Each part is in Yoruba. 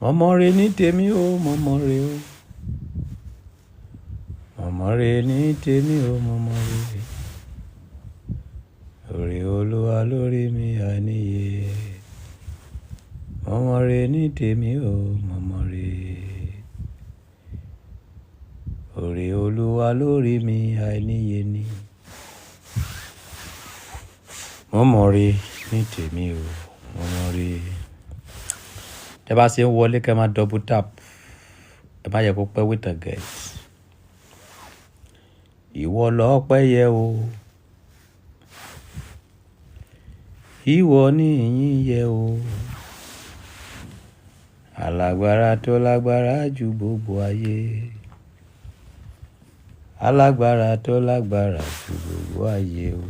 Mọ̀mọ́ re ní tèmi o, mọ̀mọ́ re o. Mọ̀mọ́ re ní tèmi o, mọ̀mọ́ re. Oore Olúwa lórí mi àìníye. Mọ̀mọ́ re ní tèmi o, mọ̀mọ́ re. Oore Olúwa lórí mi àìníye ni. Mọ̀mọ́ re ní tèmi o, mọ̀mọ́ re. Tẹ́ bá ṣe ń wọlé kẹ́ máa double tap. Ẹ má yẹ kó pẹ́ wait and get. Ìwọ lọ́pẹ́ yẹ o. Ìwọ ní ìyìn yẹ o. Alágbára tó lágbára jù gbogbo ayé. Alágbára tó lágbára jù gbogbo ayé o.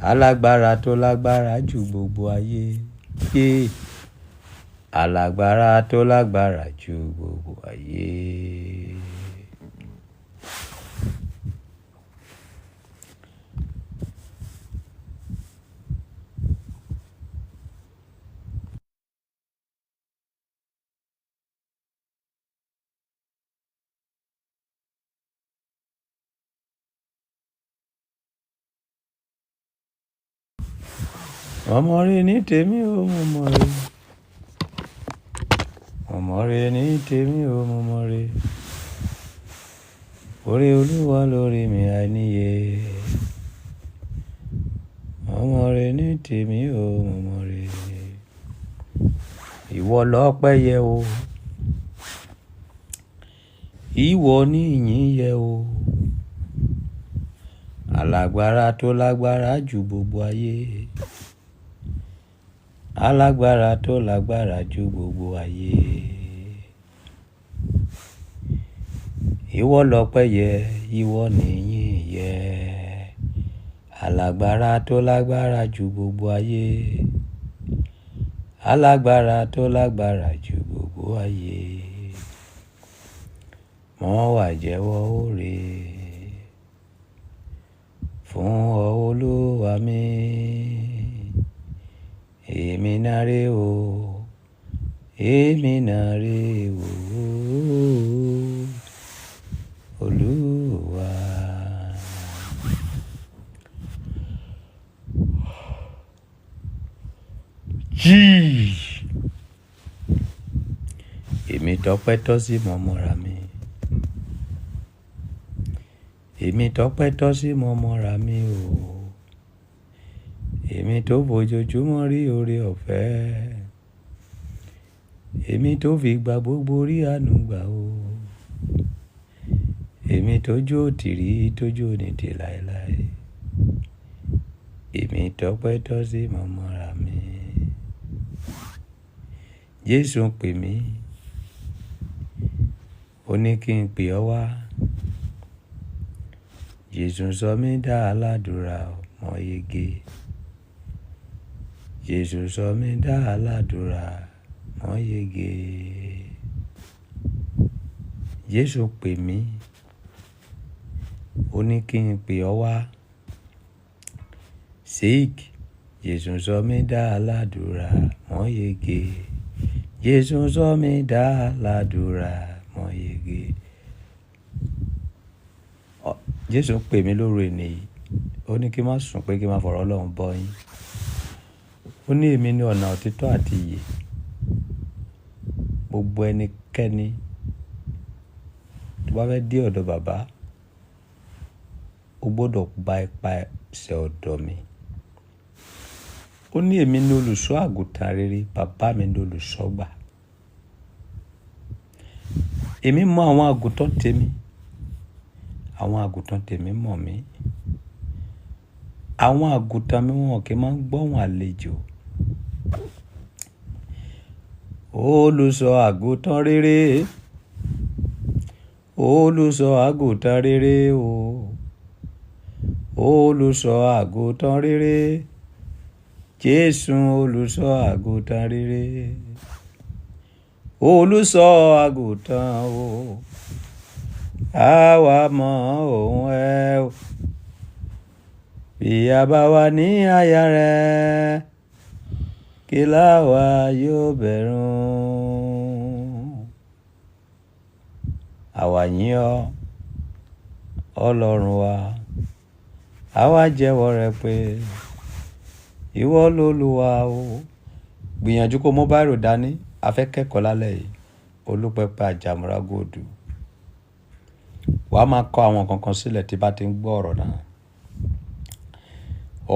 Alágbára tó lágbára jù gbogbo ayé. Alágbára tó lágbára jù gbogbo ayé. Mọ̀mọ́ re ní tèmi o, mọ̀mọ́ re. Mọ̀mọ́ re ní tèmi o, mọ̀mọ́ re. Oore Olúwa lórí mi àìníye. Mọ̀mọ́ re ní tèmi o, mọ̀mọ́ re. Ìwọ lọ́pẹ́ yẹ o. Ìwọ ní ìyìn yẹ o. Alágbára tó lágbára jù gbogbo ayé. Alágbára tó lágbára jù gbogbo ayé. Ìwọ lọ́pẹ́ yẹ, ìwọ ní ìyìn yẹ. Alágbára tó lágbára jù gbogbo ayé. Alágbára tó lágbára jù gbogbo ayé. Mo wá jẹ́wọ́ oore fún ọ Olúwa mi. Èmi náà rè o, èmi náà rè o, Olúwa. Èmi tọ́pẹ́ tọ́ sí mọ̀mọ́ra mi. Èmi tọ́pẹ́ tọ́ sí mọ̀mọ́ra mi o. Èmi tó fojoojúmọ́ rí oore ọ̀fẹ́. Èmi tó fi gba gbogbo rí àánú gbà o. Èmi tójú òtìrí tójú onídìí láéláé. Èmi tọ́pẹ́ tọ́ sí mọ̀mọ́ra mi. Jésù ń pè mí. Ó ní kí n pè ọ́ wá. Jésù sọ mí dá aládùúrà mọ́ yege. Jésù sọ mí dá aládùúrà mọ́ yege. Jésù pè mí. Ó ní kí n pè ọ́ wá. Sick. Jésù sọ mí dá aládùúrà mọ́ yege. Jésù sọ mí dá aládùúrà mọ́ yege. Jésù pè mí lóru ènìyàn. Ó ní kí n má sùn pé kí n má fọ̀rọ̀ Ọlọ́run bọ́ yín. Ó ní èmi ní ọ̀nà òtítọ́ àti ìyè. Gbogbo ẹnikẹ́ni tó bá fẹ́ dé ọ̀dọ̀ bàbá, ó gbọ́dọ̀ gba ipasẹ̀ ọ̀dọ̀ mi. Ó ní èmi ní olùṣọ́ àgùntàn rere, bàbá mi ní olùṣọ́gbà. Èmi mọ àwọn àgùntàn tèmi. Àwọn àgùntàn tèmi mọ̀ mí. Àwọn àgùntàn mi wọn kì í máa ń gbọ́hùn àlejò. Olùṣọ́ àgùntàn rere. Olùṣọ́ àgùntàn rere o. Olùṣọ́ àgùntàn rere. Jésù olùṣọ́ àgùntàn rere. Olùṣọ́ àgùntàn o. Àwa mọ òun ẹ o. Bí a bá wà ní àyà rẹ̀, kí láwa yóò bẹ̀rù. Àwa yìn ọ́ Ọlọ́run wa, àwa jẹ́wọ́ rẹ pé ìwọ lolúwa o. Gbìyànjú kó mú báírò dání, a fẹ́ kẹ́kọ̀ọ́ lálẹ́ yìí. Olúpẹpẹ Àjàmúrà Gòdù. Wàá máa kọ àwọn kankan sílẹ̀ tí bá ti ń gbọ́ ọ̀rọ̀ náà.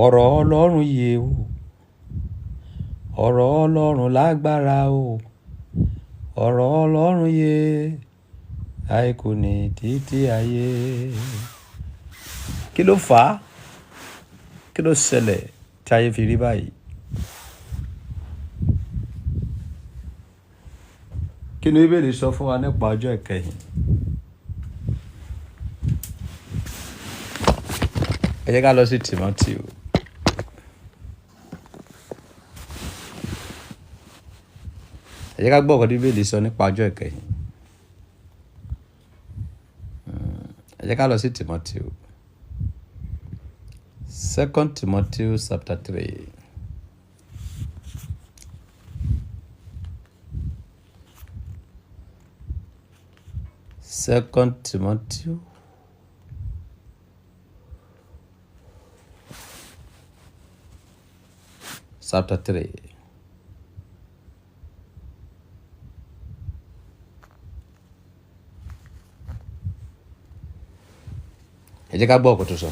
Ọ̀rọ̀ Ọlọ́run yé o, ọ̀rọ̀ Ọlọ́run lágbára o, ọ̀rọ̀ Ọlọ́run yé àìkú ní títí ayé. Kí ló fà á? Kí ló ṣẹlẹ̀ tí ayé fi rí báyìí? Kí ni Bíbélì sọ fún wa nípa ọjọ́ ìkẹyìn? Ẹ jẹ́ ká lọ sí Tímótì. Ẹ jẹ́ ká gbọ́ ọ̀kan tí Bíbélì sọ nípa ọjọ́ ìkẹyìn. Ẹ jẹ́ ká lọ sí Tímótì. 2 Timothy chapter 3. Second Timothy chapter 3. Ẹ jẹ́ ká gbọ́ ọ̀kan tó sọ.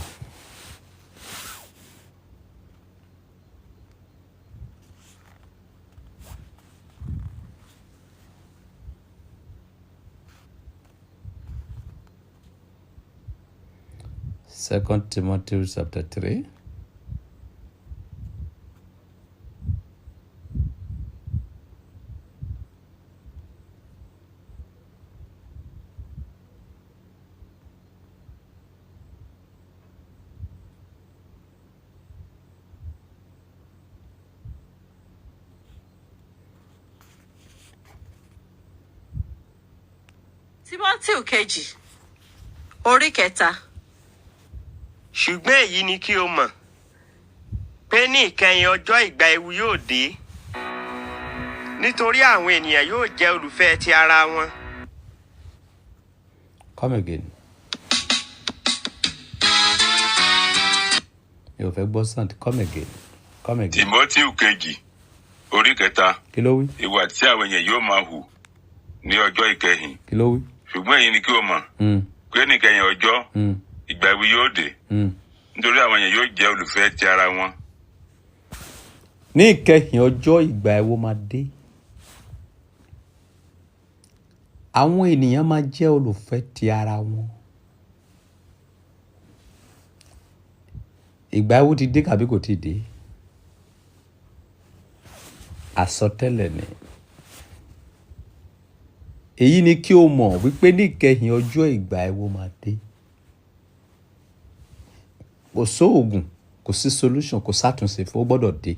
Second Timothy chapter 3. Tímótì kejì, orí 3. Ṣùgbọ́n èyí ni kí o mọ̀, pé ní ìkẹyìn ọjọ́ ìgbà ewu yóò dé. Nítorí àwọn ènìyàn yóò jẹ́ olùfẹ́ ti ara wọn. Come again. Yóò fẹ́ gbọ́ sound. Come again. Come again. Tímótì kejì, orí 3. Kí ló wí? Ìwà tí àwọn èèyàn yóò máa hù ní ọjọ́ ìkẹyìn. Kí ló wí? Ṣùgbọ́n èyí ni kí o mọ̀, pé ní ìkẹyìn ọjọ́ ìgbà ewu yóò dé. Nítorí àwọn èèyàn yóò jẹ́ olùfẹ́ ti ara wọn. Ní ìkẹyìn ọjọ́ ìgbà ewu máa dé. Àwọn ènìyàn máa jẹ́ olùfẹ́ ti ara wọn. Ìgbà ewu ti dé kàbí kò ti dé? Àsọtẹ́lẹ̀ ni. Èyí ni kí o mọ̀ wípé ní ìkẹyìn ọjọ́ ìgbà ewu máa dé. Kò sóògùn, kò sí solution, kò sátúnṣe fún, ó gbọ́dọ̀ dé.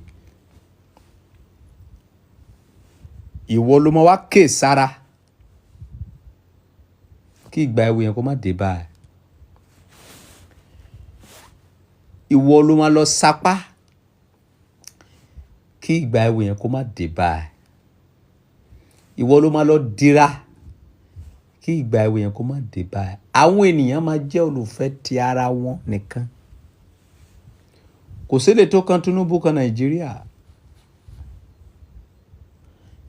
Ìwọ ló máa wá ké sára kí ìgbà ewu yẹn kó má dé báyìí. Ìwọ ló máa lọ sapá kí ìgbà ewu yẹn kó má dé báyìí. Ìwọ ló máa lọ dira kí ìgbà ewu yẹn kó má dé báyìí. Àwọn ènìyàn máa jẹ́ olùfẹ́ ti ara wọn nìkan. Kò sílẹ̀ tó kan Tinubu kan Nàìjíríà.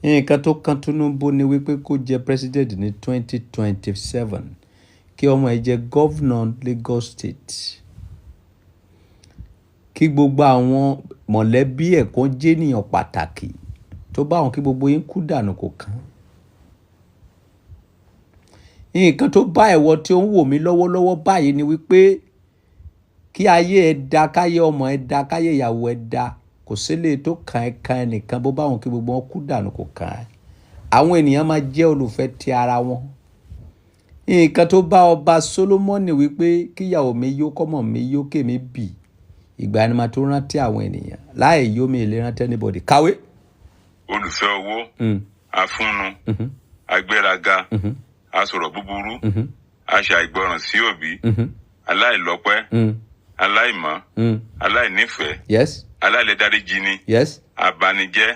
Nǹkan tó kan Tinubu ni wípé kó jẹ president ní 2027, kí ọmọ ẹ̀ jẹ governor Lagos State, kí gbogbo àwọn mọ̀lẹ́bí ẹ̀ kan jẹ́ ènìyàn pàtàkì, tó bá wọn kí gbogbo yín kú dànù kò kàn. Nǹkan tó bá ẹ̀wọ̀ tí ó ń wò mí lọ́wọ́lọ́wọ́ báyìí ni wípé kí ayé ẹ da, káyé ọmọ ẹ da, káyé ìyàwó ẹ da. Kò sílẹ̀ tó kan ẹnìkan, bó bá wọn kí gbogbo wọn kú dànù kò kàn án. Àwọn ènìyàn máa jẹ́ olùfẹ́ ti ara wọn. Nǹkan tó bá ọba Solomoni wípé kíyàwó mi yó, kọ́mọ mi yó, kémi bì. Ìgbà ni màá tó rántí àwọn ènìyàn. Láì yó mi lè rántí anybody. Kàwé. Olùfẹ́ owó, afúnnu, agbéraga, asọ̀rọ̀ búburú, aṣàìgbọràn sí òbí, aláìlọ́pẹ́, aláìmọ́, aláìnífẹ̀ẹ́, Yes. aláìlẹ́dáríjini, Yes. abanijẹ́,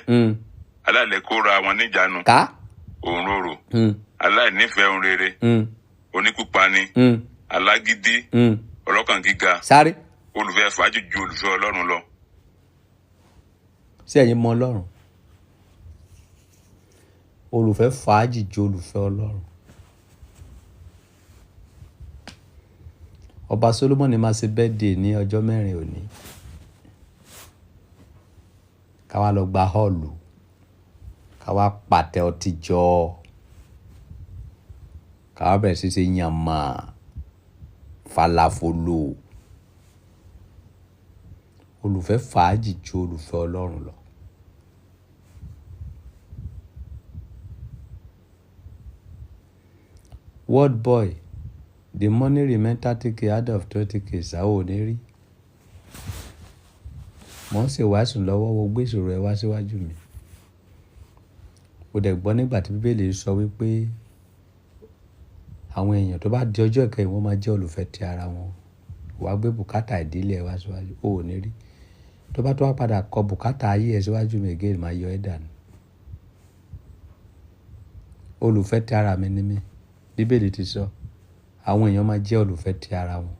aláìlẹ́kóra wọn níjàánu, ká òǹrorò, aláìnífẹ̀ẹ́ ohun rere, oníkúpani, alágídí, ọlọ́kàn gíga, sáré. olùfẹ́ fàájì ju olùfẹ́ Ọlọ́run lọ. Sí ẹ̀yin mọ Ọlọ́run. Olùfẹ́ fàájì ju olùfẹ́ Ọlọ́run. Ọba Solomon máa ṣe birthday ní ọjọ́ 4 òní. Ká wá lọ gba họ́ọ̀lù. Ká wá pàtẹ ọtí jọ. Ká wá bẹ̀rẹ̀ sí ṣe yànmà, falafolo. Olùfẹ́ fàájì ju olùfẹ́ Ọlọ́run lọ. Word boy, the money remain 30k out of 20k. Sáwọ́ ò ní rí. Mo ń ṣe wàásù lọ́wọ́, wo gbé ìṣòro ẹ wá síwájú mi. Ó dẹ̀ gbọ́ nígbà tí Bíbélì sọ wípé àwọn èèyàn tó bá di ọjọ́ ìkẹyìn wọ́n máa jẹ́ olùfẹ́ ti ara wọn. Wàá gbé bùkátà ìdílé ẹ wá síwájú, ó ò ní rí. Tó bá tó wá padà kọ bùkátà ayé ẹ síwájú mi again, máa yọ ẹ́ dànù. Olùfẹ́ ti ara mi ni mí. Bíbélì ti sọ àwọn èèyàn máa jẹ́ olùfẹ́ ti ara wọn.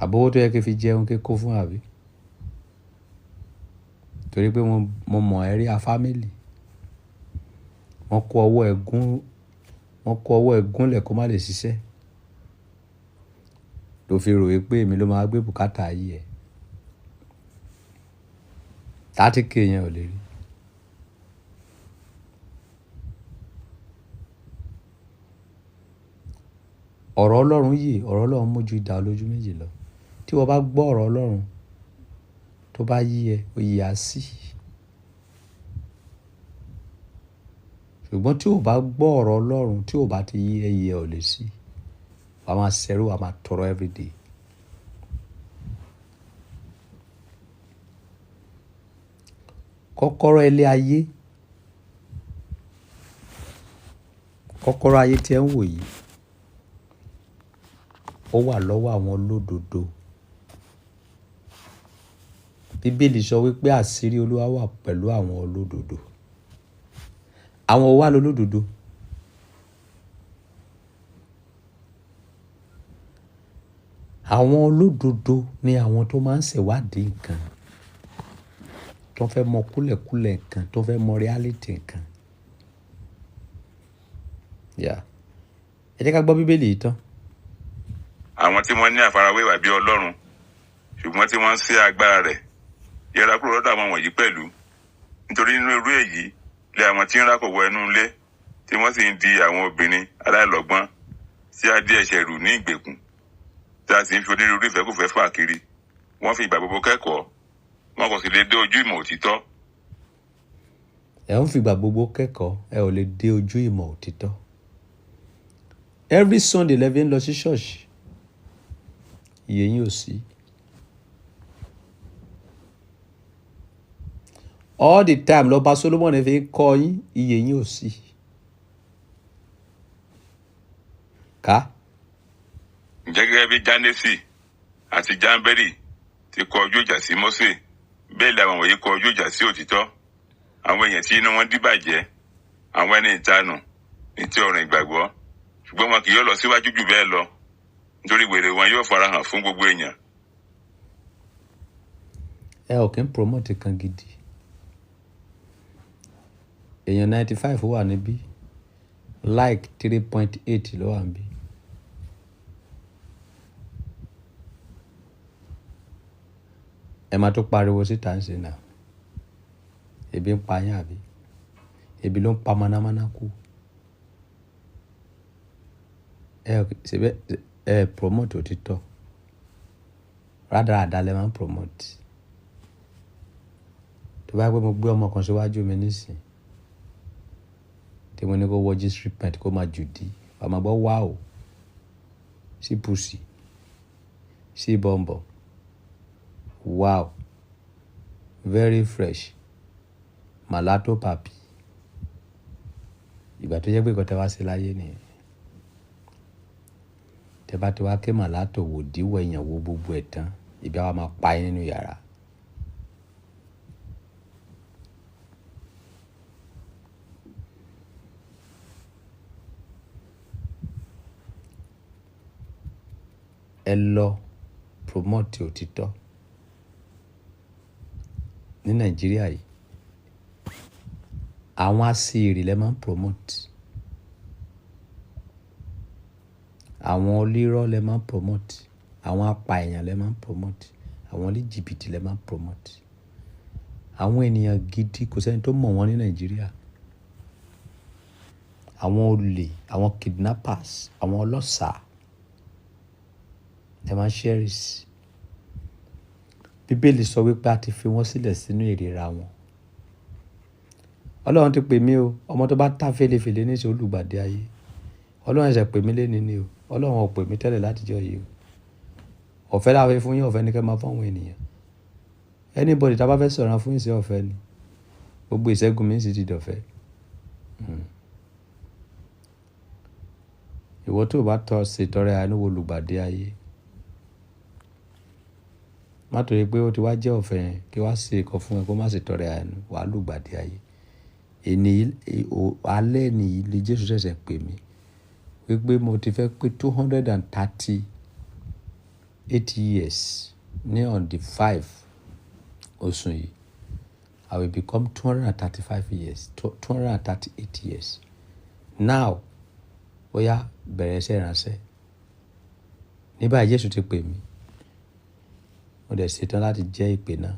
Àbówó tó yẹ kí fi jẹun kí kó fún àbí. Torí pé mo mọ̀ ẹ́ rí a family. Wọ́n kó ọwọ́ ẹ̀gún lẹ̀ kó má lè ṣiṣẹ́. Ló fi rò wípé èmi ló máa gbé bùkátà ayé ẹ̀. 30k yẹn ò lè rí. Ọ̀rọ̀ Ọlọ́run yìí, ọ̀rọ̀ Ọlọ́run mú ju idà olójú méjì lọ. Tí wọ́n bá gbọ́ ọ̀rọ̀ Ọlọ́run tó bá yí ẹ, ó yí á sí. Ṣùgbọ́n tí o bá gbọ́ ọ̀rọ̀ Ọlọ́run tí o bá ti yí ẹ, yí ẹ ò lè sí. Wàá máa ṣẹrú, wàá máa tọrọ everyday. Kọ́kọ́rọ́ ilé ayé, kọ́kọ́rọ́ ayé tí ẹ ń wò yìí, ó wà lọ́wọ́ àwọn olódodo. Bíbélì sọ wípé àṣírí Olúwa wà pẹ̀lú àwọn olódodo. Àwọn wà lólódodo. Àwọn olódodo ni àwọn tó máa ń ṣèwádìí nǹkan, tó fẹ́ mọ kúlẹ̀kúlẹ̀ nǹkan, tó fẹ́ mọ reality nǹkan. Ẹ jẹ́ ká gbọ́ Bíbélì yìí tán. Àwọn tí wọ́n ní àfarawé ìwà bí Ọlọ́run, ṣùgbọ́n tí wọ́n ń ṣe agbára rẹ̀, yẹra kúrò lọ́dọ̀ àwọn wọ̀nyí pẹ̀lú. Nítorí nínú irú èyí lé àwọn tí ń rákòwò ẹnu ilé, tí wọ́n sì ń di àwọn obìnrin aláìlọ́gbọ́n tí a dí ẹ̀ṣẹ̀ rù ní ìgbèkùn, tí a sì ń fi onírúurú ìfẹ́kùfẹ́ fà kiri. Wọ́n fi ìgbà gbogbo kẹ́kọ̀ọ́, wọn kò sì lè dé ojú ìmọ̀ òtítọ́. Ẹ ń fi ìgbà gbogbo kẹ́kọ̀ọ́, ẹ ò lè dé ojú ìmọ̀ òtítọ́. Every Sunday lẹ́fí ń lọ sí ṣọ́ọ̀ṣì, iye yín ò sí. All the time lọ́ba Solomon fi ń kọ́ yín, iye yín ò sí. Ká. Ǹjẹ́ gẹ́gẹ́ bí Jánésì àti Jáńbérì ti kọ ojú ìjà sí Mósè, bẹ́ẹ̀ làwọn wọ̀nyí kọ ojú ìjà sí òtítọ́. Àwọn èèyàn tí inú wọn díbàjẹ́, àwọn ẹni ìtanù ní ti ọ̀rọ̀ ìgbàgbọ́, ṣùgbọ́n wọn kì yóò lọ síwájú jù bẹ́ẹ̀ lọ, nítorí wèrè wọn yóò farahàn fún gbogbo èèyàn. Ẹ ò kí ń promote kan gidi. Èèyàn 95 wà níbí, like 3.8 ló wà níbí. Ẹ máa tó pariwo síta ń ṣe náà. Ebi ń pa yín àbí? Ebi ló ń pa manámaná kú. Ẹ promote òtítọ́. Rádaràda lẹ máa ń promote. Tó bá pẹ́ mo gbé ọmọ kan síwájú mi nísìn, tí mo ní kó wọ G-stripment kó máa jùdí, wà máa gbọ́ wow, sí pussy, sí bọ̀m̀bọ̀, wow, very fresh, malato papi. Ìgbà tó jẹ́ pé ìkọ́tẹ́ wá sí láyé nìyẹn. Tẹ́ bá ti wá ké malato wò díwọ̀ èèyàn wo gbogbo ẹ̀ tán, ìbí àwa máa pa yín nínú yàrá. ẹ lọ promote òtítọ́ ní Nàìjíríà yìí. Àwọn aṣèrè lẹ máa ń promote, àwọn olírọ́ lẹ máa ń promote, àwọn apààyàn lẹ máa ń promote, àwọn oníjìbìtì lẹ máa ń promote. Àwọn ènìyàn gidi kò sẹ́ni tó mọ̀ wọ́n ní Nàìjíríà. Àwọn olè, àwọn kidnappers, àwọn ọlọ́ṣà ẹ máa ń cherish. Bíbélì sọ wípé a ti fi wọ́n sílẹ̀ sínú ìríra wọn. Ọlọ́run ti pè mí o, ọmọ tó bá ta fèlèfèlè ní ṣe olùgbàdé ayé. Ọlọ́run ẹ̀ṣẹ̀ pè mí lénìí ni o, Ọlọ́run ò pè mí tẹ́lẹ̀ látijọ́ yìí o. Ọ̀fẹ́ la fẹ́ fún yín, ọ̀fẹ́ ni kẹ́ máa fún àwọn ènìyàn. Anybody tá bá fẹ́ sọ̀rọ̀ fún ìṣe ọ̀fẹ́ ni. Gbogbo ìṣẹ́gun mi sì ti dọ̀fẹ́. Ìwọ tó bá tọ́ ṣètọrẹ àánú wo olùgbàdé ayé. Má torí pé ó ti wá jẹ́ ọ̀fẹ́ yẹn kí wá ṣe ẹ̀kọ́ fún ẹ kó má ṣètọrẹ àánú wàá lùgbàdé ayé. Alẹ́ nìyí ni Jésù ṣẹ̀ṣẹ̀ pè mí wípé mo ti fẹ́ pé 238 years ní on the 5 oṣù yìí. I will become 235 years, 238 years. Now, ó yá bẹ̀rẹ̀ iṣẹ́ ìránṣẹ́. Ní báyìí Jésù ti pè mí. Mo dẹ̀ ṣetán láti jẹ́ ìpè náà.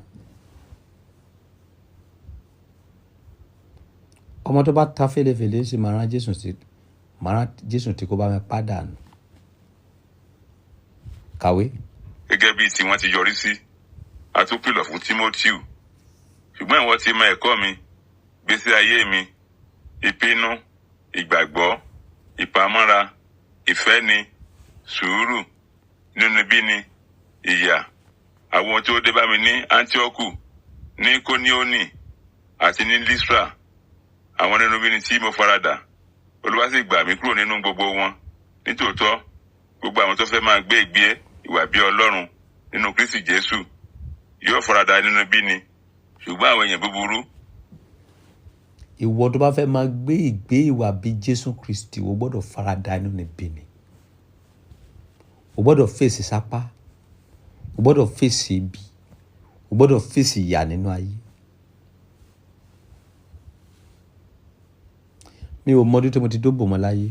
Ọmọ tó bá ta fèlèfèlè sì máa rán Jésù tí kò bá mi pàdánù. Kàwé. Gẹ́gẹ́ bí tí wọ́n ti yọrí sí, a tún kìlọ̀ fún Tímótíù. Ṣùgbọ́n ìwọ ti mọ ẹ̀kọ́ mi, gbésí ayé mi, ìpinnu, ìgbàgbọ́, ìpamọ́ra, ìfẹ́ni, sùúrù, inúnibíni, ìyà. Àwọn tí ó dé bá mi ní Áńtíọ́kù, ní Kóníónì àti ní Lístra. Àwọn inúnibíni tí mo faradà. Olúwa sì gbà mí kúrò nínú gbogbo wọn. Nítòótọ́, gbogbo àwọn tó fẹ́ máa gbé ìgbé ìwà bí Ọlọ́run nínú Kristi Jésù yóò faradà inúnibíni. Ṣùgbọ́n àwọn èèyàn búburú. Ìwọ tó bá fẹ́ máa gbé ìgbé ìwà bí Jésù Kristi, o gbọ́dọ̀ faradà inúnibíni. O gbọ́dọ̀ fèsì sápá. O gbọ́dọ̀ fèsì ibi. O gbọ́dọ̀ fèsì ìyà nínú ayé. Mi ò mọdún tí mo ti dóbò mọ́ láyé.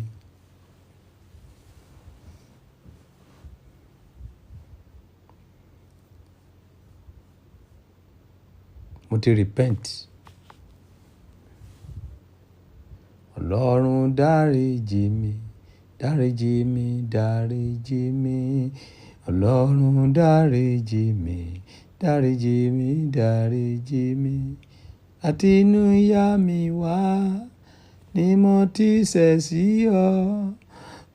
Mo ti repent. Ọlọ́run dáríjì mi, dáríjì mi, dáríjì mi. Ọlọ́run dáríjì mi, dáríjì mi, dáríjì mi. Àti inú ìyá mi wá ni mo ti ṣẹ̀ sí ọ.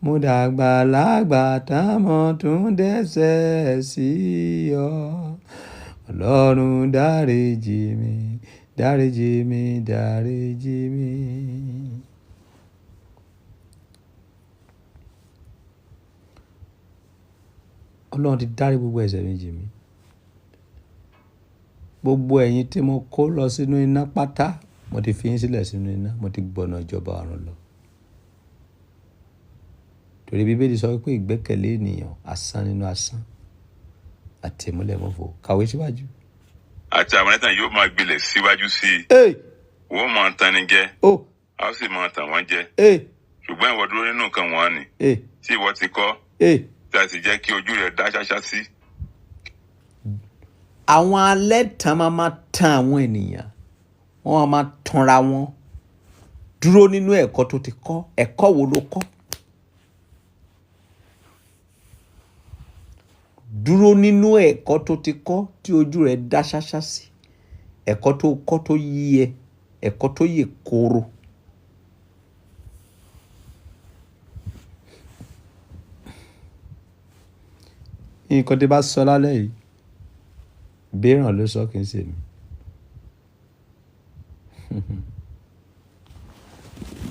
Mo dàgbà lágbà tán mo tún dẹ́ṣẹ̀ sí ọ. Ọlọ́run dáríjì mi, dáríjì mi, dáríjì mi. Ọlọ́run ti dárí gbogbo ẹ̀ṣẹ̀ mi jì mí. Gbogbo ẹ̀yin tí mo kó lọ sínú iná pátá, mo ti fi yín sílẹ̀ sínú iná, mo ti gbọ̀nà ìjọba ọ̀run lọ. Torí Bíbélì sọ wípé ìgbẹ́kẹ̀lé ènìyàn asán nínú asán àti ìmúlẹ̀mọ́fò. Kàwé síwájú. Àti àwọn ẹ̀tàn yóò máa gbilẹ̀ síwájú sí i. Wọ́n máa tan ni jẹ. A ó sì máa tàn wọ́n jẹ. Ṣùgbọ́n ìwọ dúró nínú nǹkan wọn ni. Tí ìwọ ti kọ́. Tí a sì jẹ́ kí ojú rẹ̀ dá ṣáṣá sí. Àwọn alẹ́ tán máa tan àwọn ènìyàn. Wọ́n máa tanra wọn. Dúró nínú ẹ̀kọ́ tó ti kọ́. Ẹ̀kọ́ wo ló kọ́? Dúró nínú ẹ̀kọ́ tó ti kọ́ tí ojú rẹ̀ dá ṣáṣá sí. Ẹ̀kọ́ tó kọ́ tó yí ẹ. Ẹ̀kọ́ tó yè kooro. Nǹkan tí bá sọ lálẹ́ yìí, Bẹ́ràn ló sọ kì í ṣe mi.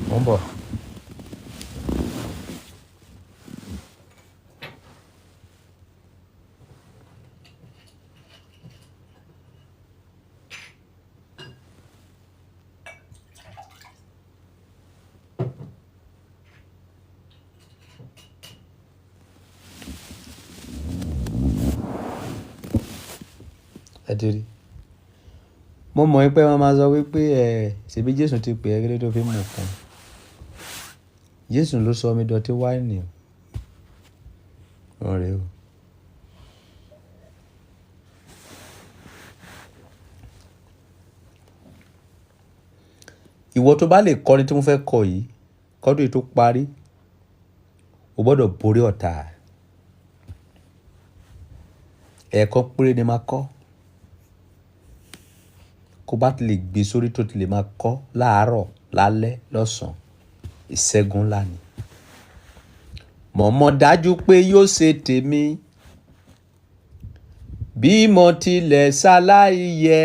Mo ń bọ̀. ti rí mo mọ̀ pé wọ́n máa sọ wípé ṣebí Jésù ti pè é kí ló tó fi mú kan Jésù ló sọ mi dọ̀tí wáìnì ọ̀rẹ́ o. ìwọ tó bá lè kọrin tí mo fẹ́ kọ yìí kọ́dún yìí tó parí o gbọ́dọ̀ borí ọ̀tá ẹ̀ẹ̀kan péré ni máa kọ́ kó bá ti lè gbé sórí tó ti lè máa kọ́ láàárọ̀ lálẹ́ lọ́sàn-án ìṣẹ́gun ńlá ni mo mọ̀ dájú pé yóò ṣe tèmi bí mo tilẹ̀ ṣaláìyẹ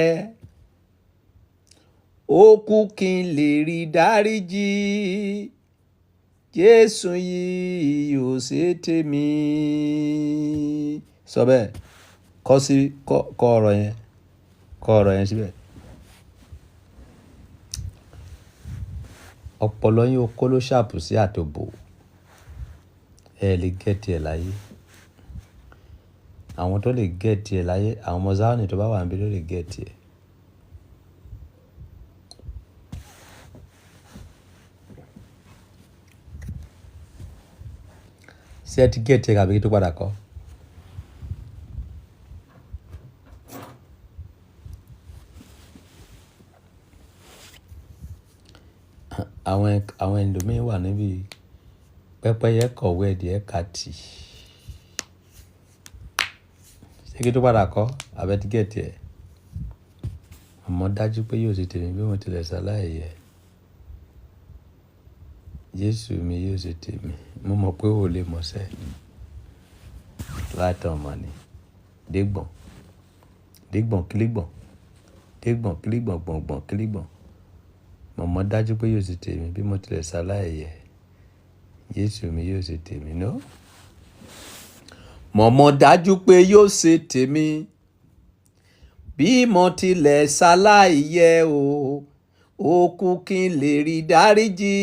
ó kú kí n lè rí dáríjì Jésù yìí yóò ṣe tèmi. sọ bẹ́ẹ̀ kọ ọ̀rọ̀ yẹn síbẹ̀. ọpọlọ yín ó kó ló ṣàpù sí àtòbò ẹ lè gẹ̀ẹ́tì ẹ̀ láyé àwọn tó lè gẹ̀ẹ́tì ẹ̀ láyé àwọn ọmọ Záónì tó bá wà níbí ló lè gẹ̀ẹ́tì ẹ̀. ṣé ẹ ti gẹ̀ẹ́tì ẹ̀ kàbí kí tó padà kọ́. àwọn ẹlòmíín wà níbi pẹ́pẹ́yẹ kọ̀wé ẹ̀dìẹ kàtì ṣé kí tó padà kọ́ abẹ́ ti gẹ̀ẹ́tì ẹ̀ àmọ́ dájú pé yóò ṣe tèmi bí mo tilẹ̀ ṣaláìyẹ Jésù mi yóò ṣe tèmi mo mọ̀ pé ó lè mọ̀ọ́sẹ́ látàn mọ́ ni dégbọ̀n kílígbọ̀n gbọ̀ngbọ̀n kílígbọ̀n mo mọ̀ dájú pé yóò ṣe tèmi bí mo tilẹ̀ ṣaláìyẹ Jésù mi yóò ṣe tèmi náà. mo mọ̀ dájú pé yóò ṣe tèmi bí mo tilẹ̀ ṣaláìyẹ ó kú kí n lè rí dáríjì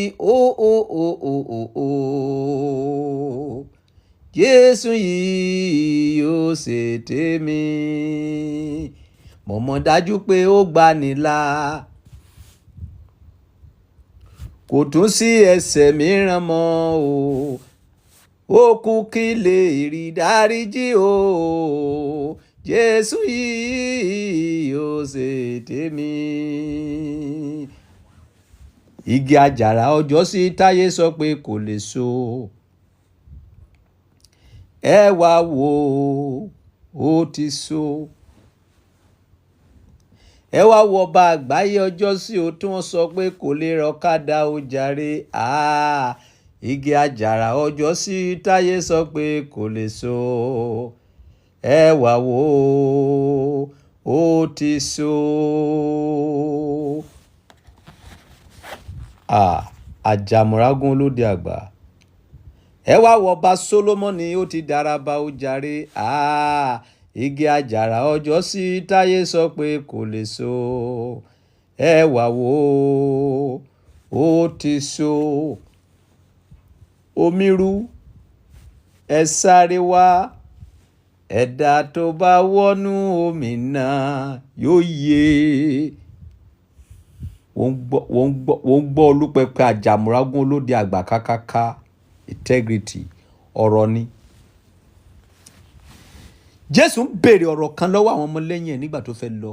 Jésù yìí yóò ṣe tèmi. mo mọ̀ dájú pé ó gbanilà kò tún sí ẹ̀ṣẹ̀ mìíràn mọ́ ó kú kí lè rí dáríjì Jésù yìí yóò ṣe tèmi. igi àjàrà ọjọ́ sí táyé sọ pé kò lè so ẹ wá wò ó ti so ẹ wá wo ọba àgbáyé ọjọ́ sí o tí wọ́n sọ pé kò lè rọ̀kadà ó jàre igi àjàrà ọjọ́ sí táyé sọ pé kò lè so ẹ wá wò ó ti so. àjàmùrágún olóde àgbà ẹ wá wo ọba Sólómọ́nì ó ti dáraba ó jàre igi àjàrà ọjọ́ sí táyé sọ pé kò lè so ẹ wá wò ó ti so. omi rú ẹ sáré wá ẹ̀dá tó bá wọnú omi náà yóò yè. wọ́n gbọ́ Olúpẹpẹ àjàmùrágún olóde àgbà kákáká integrity ọ̀rọ̀ ni. Jésù ń béèrè ọ̀rọ̀ kan lọ́wọ́ àwọn ọmọlẹ́yìn ẹ̀ nígbà tó fẹ́ lọ.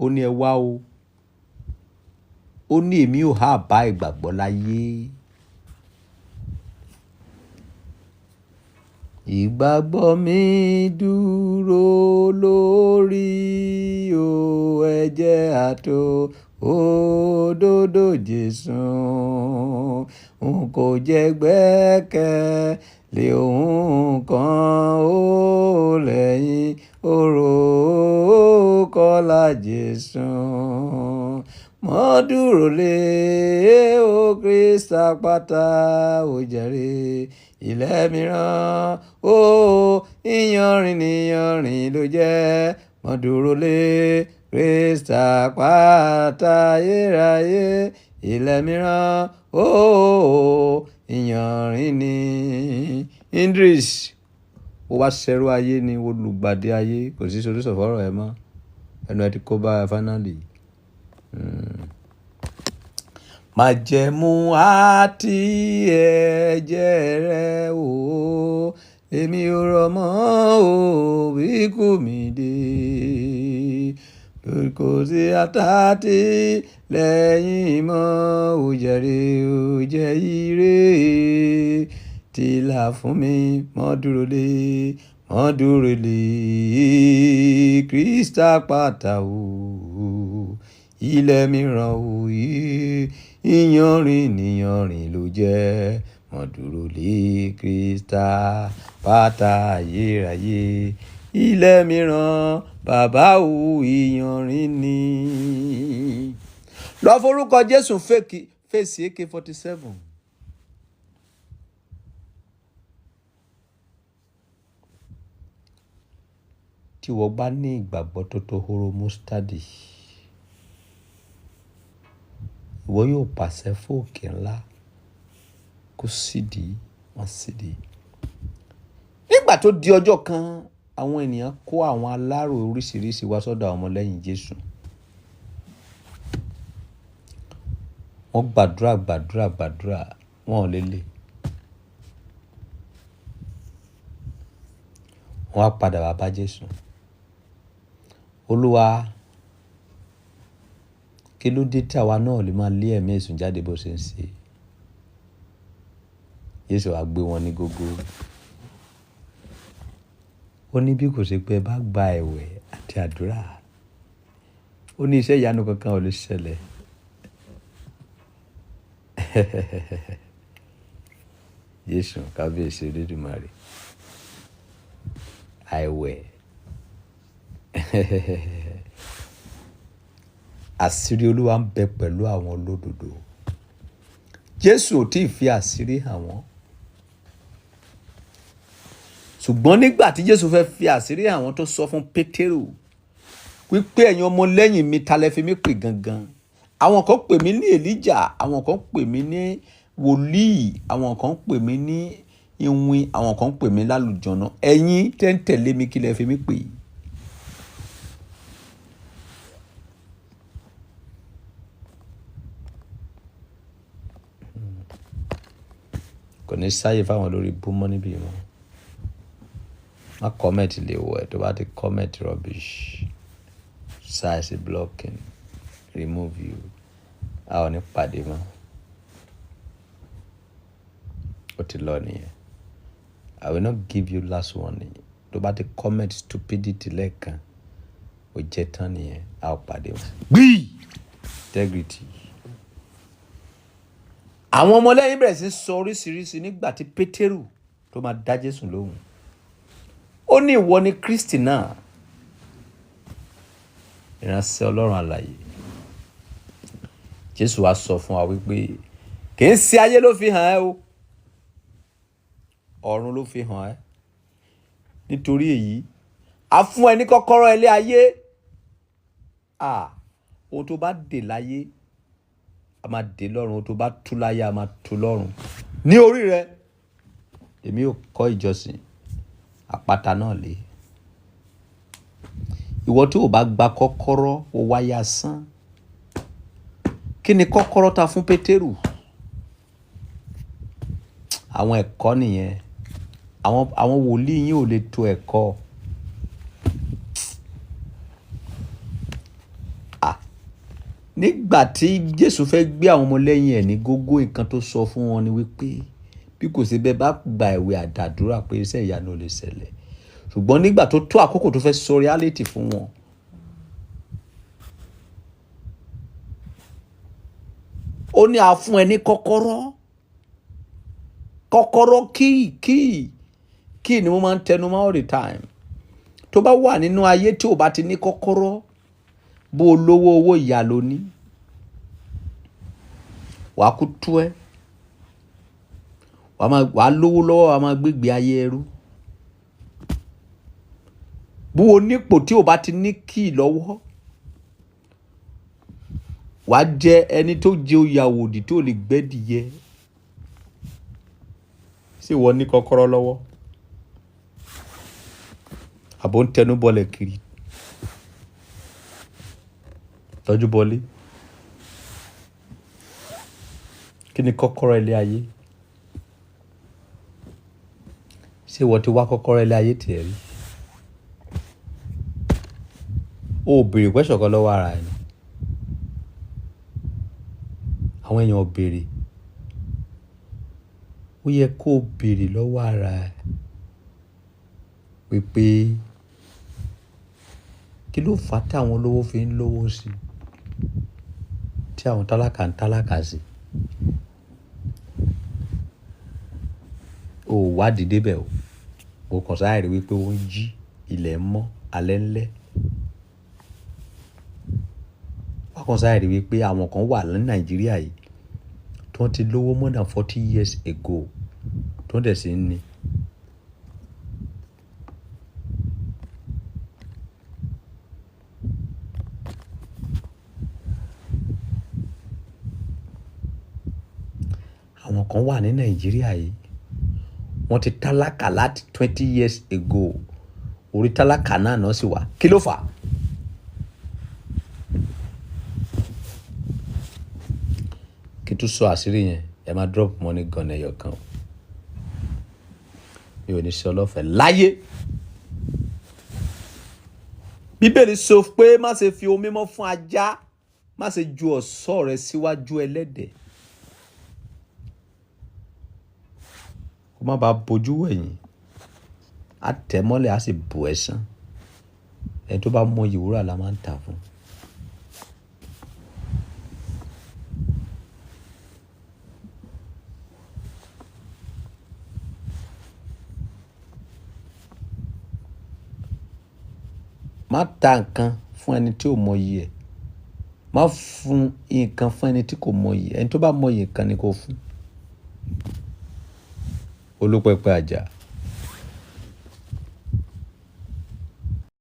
ó ní ẹ wá o ó ní èmi ò há bá ìgbàgbọ́ láyé. ìgbàgbọ́ mi dúró lórí ẹ̀jẹ̀ àtò òdodo Jésù n kò jẹ́ gbẹ́kẹ̀lé ohun kan ó lẹ́yìn orúkọlá Jésù. mo dúró lé o Kristi àpáta ó jàre ilẹ̀ mìíràn ìyanrìn ló jẹ́. mo dúró lé Kristi àpáta ayérayé ilẹ̀ mìíràn ìyanrìn ni. Idris ó wá ṣẹrú ayé ni olùgbàdé ayé, kò sí solution fọ́rọ̀ ẹ mọ́, ẹnu ẹ ti kó bá finally. Májẹ̀mú àti ẹ̀jẹ̀ rẹ̀ o, èmi ò rọ̀ mọ́ o bí kò mí dé, kò sí àtàtì lẹ́yìn mọ́ o jẹ̀rẹ̀ o jẹ́ ire tí là fún mi mọ́ dúró lé Krista pàtà o, ilẹ̀ mìíràn o ìyanrìn ló jẹ́, mọ́ dúró lé Krista pàtà ayérayé, ilẹ̀ mìíràn bàbá o ìyanrìn ni. Lọ forúkọ Jésù fèsì AK-47. Tí wọ́n bá ní ìgbàgbọ́ tó hóró mustadi, ìwọ yóò pàṣẹ fóòkè ńlá kó sídìí, wọ́n sídìí. Nígbà tó di ọjọ́ kan, àwọn ènìyàn kó àwọn alárò oríṣiríṣi wá sọ́dọ̀ àwọn ọmọlẹ́yìn Jésù. Wọ́n gbàdúrà, wọn ò lélẹ̀. Wọ́n á padà wá bá Jésù. Olúwa, kí ló dé tí àwa náà lè máa lé ẹ̀mí èṣù jáde bó ṣe ń ṣe? Jésù á gbé wọn ní gógó. Ó ní bí kò ṣe pé bá gba ẹ̀wẹ̀ àti àdúrà, ó ní iṣẹ́ ìyanu kankan ò lè ṣẹlẹ̀. Jésù kábíyèsí Olódùmarè. Àìwẹ̀. Àṣírí Olúwa ń bẹ pẹ̀lú àwọn olódodo. Jésù ò tí ì fi àṣírí hàn wọ́n. Ṣùgbọ́n nígbà tí Jésù fẹ́ fi àṣírí hàn wọ́n tó sọ fún Pétérù wípé ẹ̀yin ọmọ lẹ́yìn mi ta lẹ fi mí pè gangan. Àwọn kan pè mí ní Èlíjà, àwọn kan pè mí ní wòlíì, àwọn kan pè mí ní ìwìn, àwọn kan pè mí lálùjọ̀nà. Ẹ̀yin tẹ́ ń tẹ̀lé mi kí lẹ fi mí pè. Kò ní sáyé fáwọn lórí búmọ́ níbí wọn. Má comment lè wọ ẹ̀ tó bá ti comment rubbish. Size blocking. Remove you. A ò ní pàdé mọ́. Ó ti lọ nìyẹn. I will not give you last warning. Tó bá ti comment stupidity lẹ́ẹ̀kan, ó jẹ́ tán nìyẹn. A ò pàdé mọ́. Gbí! Integrity. Àwọn ọmọlẹ́yìn bẹ̀rẹ̀ sí sọ oríṣiríṣi nígbà tí Pétérù tó máa dá Jésù lóhùn. Ó ní ìwọ ni Kristi náà, ìránṣẹ́ Ọlọ́run alààyè. Jésù wá sọ fún wa wípé kì í ṣe ayé ló fi hàn ẹ́ o, ọ̀run ló fi hàn ẹ́. Nítorí èyí, a fún ẹ ní kọ́kọ́rọ́ ilé ayé. Ohun tó bá dè láyé, a máa dè lọ́run. Ohun tó bá tú láyé, a máa tú lọ́run. Ní orí rẹ, èmi yóò kọ́ ìjọsìn, àpáta náà lé. Ìwọ tí ò bá gba kọ́kọ́rọ́, ó wáyé asán. Kí ni kọ́kọ́rọ́ ta fún Pétérù? Àwọn ẹ̀kọ́ nìyẹn. Àwọn wòlíì yín ò lè tó ẹ̀kọ́. Nígbà tí Jésù fẹ́ gbé àwọn ọmọlẹ́yìn ẹ̀ ní gógó, nǹkan tó sọ fún wọn ni wípé bí kò sí bẹ́ẹ̀ bá gba ìwé àdàdúrà pé iṣẹ́ ìyanu ò lè ṣẹlẹ̀. Ṣùgbọ́n nígbà tó tó àkókò tó fẹ́ sọ reality fún wọn, ó ní a fún ẹ ní kọ́kọ́rọ́. Kọ́kọ́rọ́ key ni mo máa ń tẹnu mọ́ all the time. Tó bá wà nínú ayé tí ò bá ti ní kọ́kọ́rọ́, bó o lówó owó ìyà ló ní, wàá kú tú ẹ. Wàá lówó lọ́wọ́, wàá máa gbégbé ayé ẹrú. Bó o nípò tí ò bá ti ní key lọ́wọ́, wàá jẹ ẹni tó jẹ oyàwó òdì tó lè gbẹ́dìyẹ. Ṣé ìwọ ní kọ́kọ́rọ́ lọ́wọ́? àbò ń tẹnu bọ́lẹ̀ kiri tọ́jú bọ́lé. Kí ni kọ́kọ́rọ́ ilé ayé? Ṣé ìwọ ti wá kọ́kọ́rọ́ ilé ayé tiẹ̀ rí? O ò béèrè question kan lọ́wọ́ ara ẹ̀ ni. Àwọn èèyàn ò béèrè. Ó yẹ kó o béèrè lọ́wọ́ ara ẹ̀ wípé kí ló fà á tí àwọn olówó fi ń lówó sí i tí àwọn tálákà ń tálákà sí i. O ò wádìí débẹ̀ o. O kàn sáà rí wípé ó ń jí ilẹ̀ mọ́ alẹ́ ńlẹ́. Wọ́n kàn sáà rí wípé àwọn kan wà ní Nàìjíríà yìí tí wọ́n ti lówó more than 40 years ago tí wọ́n dẹ̀ sí ní. Àwọn kan wà ní Nàìjíríà yìí wọ́n ti tálákà láti 20 years ago. Orí tálákà náà sì wà. Kí ló fà á? Kí n tún sọ àṣírí yẹn, ẹ máa drop money gun ẹyọ kan. Mi ò ní ṣe ọlọ́fẹ́ láyé. Bíbélì sọ pé má ṣe fi ohun mímọ́ fún ajá, má ṣe ju ọ̀ṣọ́ rẹ síwájú ẹlẹ́dẹ̀. Kó má bàa bojú wẹ̀yìn. Á tẹ̀ mọ́lẹ̀ á sì bù ẹ́ sán. Ẹni tó bá mọ ìwúrà la máa ń tà fún. Má ta nǹkan fún ẹni tí ò mọyì ẹ̀. Má fún nǹkan fún ẹni tí kò mọyì. Ẹni tó bá mọyì nǹkan ni kò fún. Olúpẹpẹ àjà.